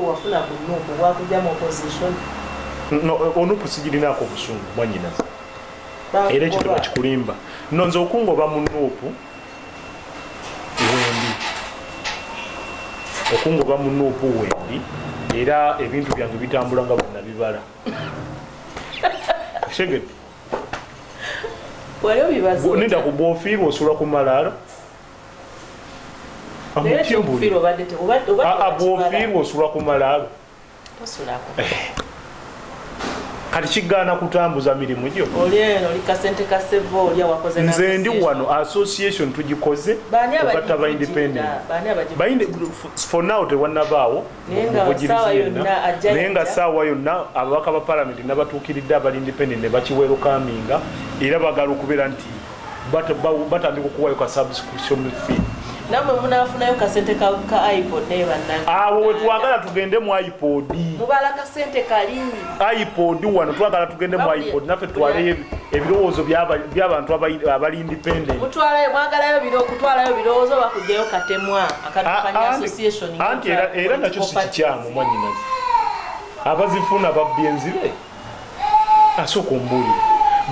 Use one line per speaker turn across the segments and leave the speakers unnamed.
wafuna ku Nuupu wakujja mu opposition.
No, Onuupu sigirinako busungu mwanyinaze. Era ekyo tebakikulimba. No, nze okungoba mu Nuupu wendi. Okungoba mu Nuupu wendi. Era ebintu byange bitambula nga bonna bibala. Shegeti.
Waliwo bibazo.
Nenda ku bwofiirwa osula ku malaalo.
Bwofiirwa
osula ku malaalo.
Tosulako.
Kati kigaana kutambuza mirimu gyo.
Oli eno oli kasente kasevo oli awakoze na.
Nze ndi wano association tugikoze tugatta ba independent. For now tewannabaawo. Naye nga ssaawa yonna ababaka ba parliament n'abatuukiridde abali independent ne bakiwerokaminga era bagala okubeera nti batandika okuwayo ka subscription fee.
Namwe munafunayo kasente ka iPod naye bannange.
Awo wetwagala tugende mu iPod.
Mubala kasente kali.
iPod wano twagala tugende mu iPod naffe twale ebirowoozo by'abantu abali independent.
Mutwalayo mwagalayo biro okutwalayo birowoozo bakugyeyo katemwa akadukanya association.
Anti era nakyo si kikyamu mwanyinaze. Abazifuna babbye enzibe. Asooka ombuli.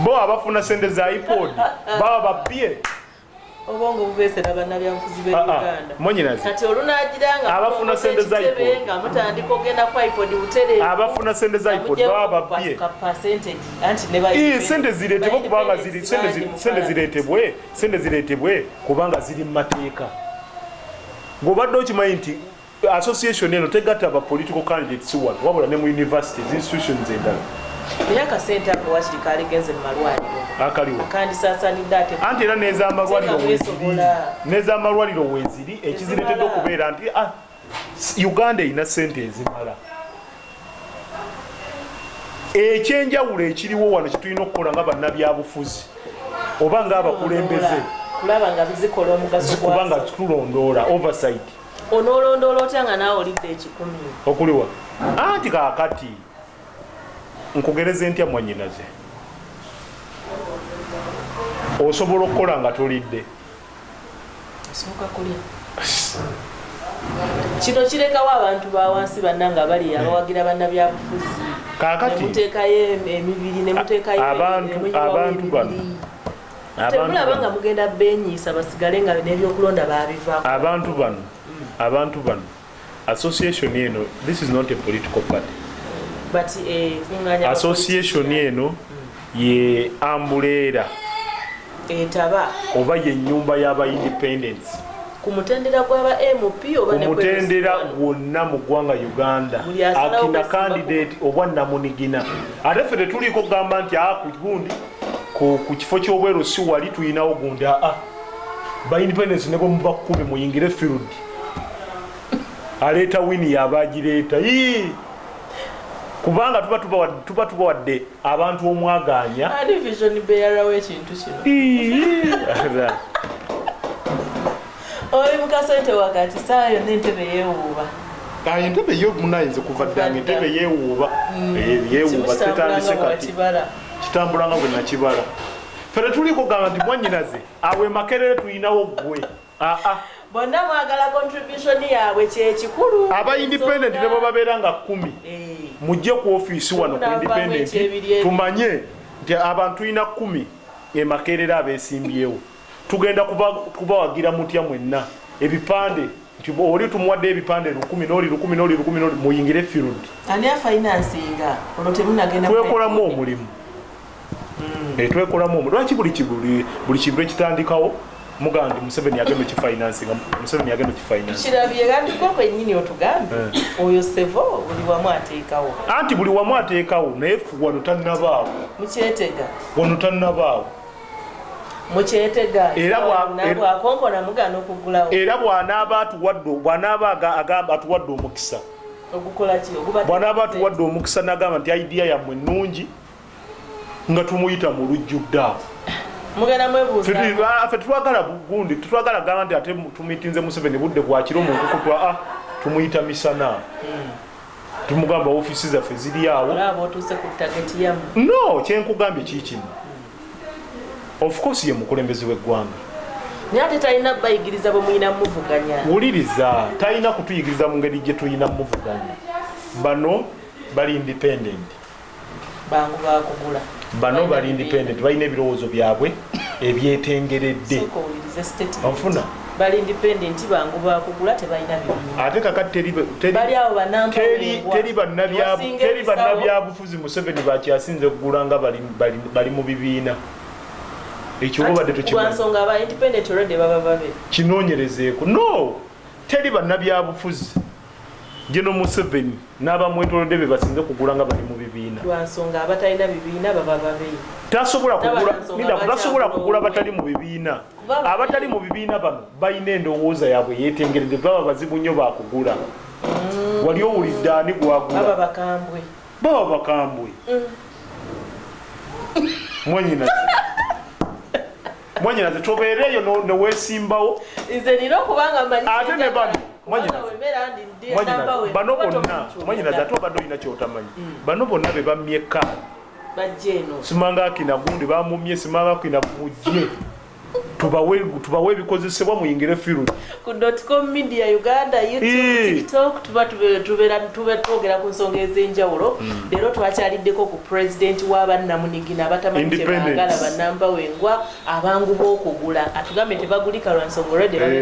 Bo abafuna sente za iPod baba babbye.
Obongo bubesera bannabyanfuzi b'e Uganda.
Mwanyinaze.
Kati olunagiranga
abafuna sente za iPod
nga mutandika ogenda ku iPod butere.
Abafuna sente za iPod baba babbye.
Anti ne bayi.
Sente ziretebwe kubanga sente ziretebwe kubanga ziri mu mateeka. Ng'obadde okimanyi nti association eno tegatta ba political candidates wano wabula ne mu universities institutions endala.
Era kasente ako wakiri kalegenze mu malwaliro.
Akaliwo.
Kandi saasanidde ate.
Anti era n'ez'amalwaliro weeziri ekiziretedde okubeera nti Uganda erina sente ezimala. Ekyenjawulo ekiriwo wano kitulina okukola nga bannabyabufuzi oba ng'abakulembeze.
Kulaba nga bizikola omugaso gwazo.
Kubanga tulondoola oversight.
Onoolondoola otya nga naawe olidde ekikumi.
Okuliwa. Anti kaakati nkugereze ntya mwanyinaze. Osobola okukola nga tolidde.
Osoboka kulya. Kino kirekawo abantu ba wansi bannanga bali abawagira bannabyabufuzi.
Kaakati
muteekayo emibiri ne muteekayo
abantu bano.
Temulaba nga mugenda benyiisa basigale nga n'ebyokulonda baabivaako.
Abantu bano. Association eno, this is not a political party.
But
association eno ye ambulera
etaba
oba ye nyumba y'aba independents
kumutendera gw'aba MP oba ne
kumutendera gwonna mu ggwanga Uganda akina candidate obwa namunigina ate ffe tetuliko kugamba nti kugundi ku kifo ky'obweru si wali tuyinawo gundi ba independents ne bwe muba 10 muyingire field aleeta wini yabagireeta kubanga tuba tubawadde abantu omwaganya
division bearer w'ekintu kino oli mukasente wakati saa yonna entebe yeewuuba
entebe munayinza kuva ddanga entebe yeewuuba yeewuuba tetandise kati kitambula nga bwe nakibala ffe tetuliko gamba nti mwanyinaze awe makerere tuyinawo ggwe
bonna mwagala contribution yaabwe kyekikulu.
Aba independent ne babeera nga 10 mujje ku office wano ku independent tumanye nti abantu tulina 10 emakerera abesimbyewo tugenda kubawagira mutya mwenna ebipande nti oli tumuwadde ebipande 10 n'oli 10 n'oli 10 muyingire field.
Ani ya financinga ono temunagenda
twekolamu omulimu. Twekolamu omulimu. Lwaki buli kintu ekitandikawo mugandi Museveni agenda kifinance Museveni agenda kifinance
kirabye gandi koko ennyini otugambe oyo sevo buli wamu ateekawo
anti buli wamu ateekawo naye wano tannabaawo
mukyetega
wano tannabaawo
mukyetega era bwakonkona mugana okugulawo
era bw'anaaba agamba atuwadde omukisa
okukola ki
bw'anaaba atuwadde omukisa n'agamba nti idea yammwe nnungi nga tumuyita mu lujjudda
mugenda mwebuuza
ffe tutwagala gundi tutwagala gamba nti ate tumitinze Museveni budde bwakiro mu nkukutwa tumuyita misana tumugamba ofisi zaffe ziri awo
olaba otuuse ku tageti yamu
no kyenkugambye kikino of course ye mukulembeze w'eggwanga
naye ate talina bayigiriza bwe muyina muvuganya
wuliriza talina kutuyigiriza mu ngeri gye tulina muvuganya bano bali independent
bangu bakugula
bano bali independent balina ebirowoozo byabwe ebyetengeredde onfuna
bali independent bangu bakugula tebalina bibiina
ate kakati teri bannabyabufuzi Museveni bakyasinze kugula nga bali mu bibiina ekyo obadde
tukiwansonga aba independent already baba babe
kinoonyerezeeko no teri bannabyabufuzi Geno Museveni n'abamwetolodde be basinze kugula nga bali mu bibiina
lwansonga abatalina bibiina baba babe
tasobola kugula batali mu bibiina abatali mu bibiina bano balina endowooza yaabwe yeetengeredde baba bazibu nnyo bakugula wali owulidde ani gwagula baba bakambwe mwanyinaze tobeereeyo neweesimbawo ate ne bano bano bonna mwanyinaze ate obadde olina kyotamanyi bano bonna be bammyeka simanga akina gundi bamumye simanga akina mujje tubawe ebikozesebwa muyingire firu
ku .com media Uganda YouTube TikTok tuba twogera ku nsonga ez'enjawulo leero twakyaliddeko ku president w'abannamunigi n'abatamanyi kye baagala bannamba wengwa abangu b'okugula atugambe tebagulika lwa nsonga olwedde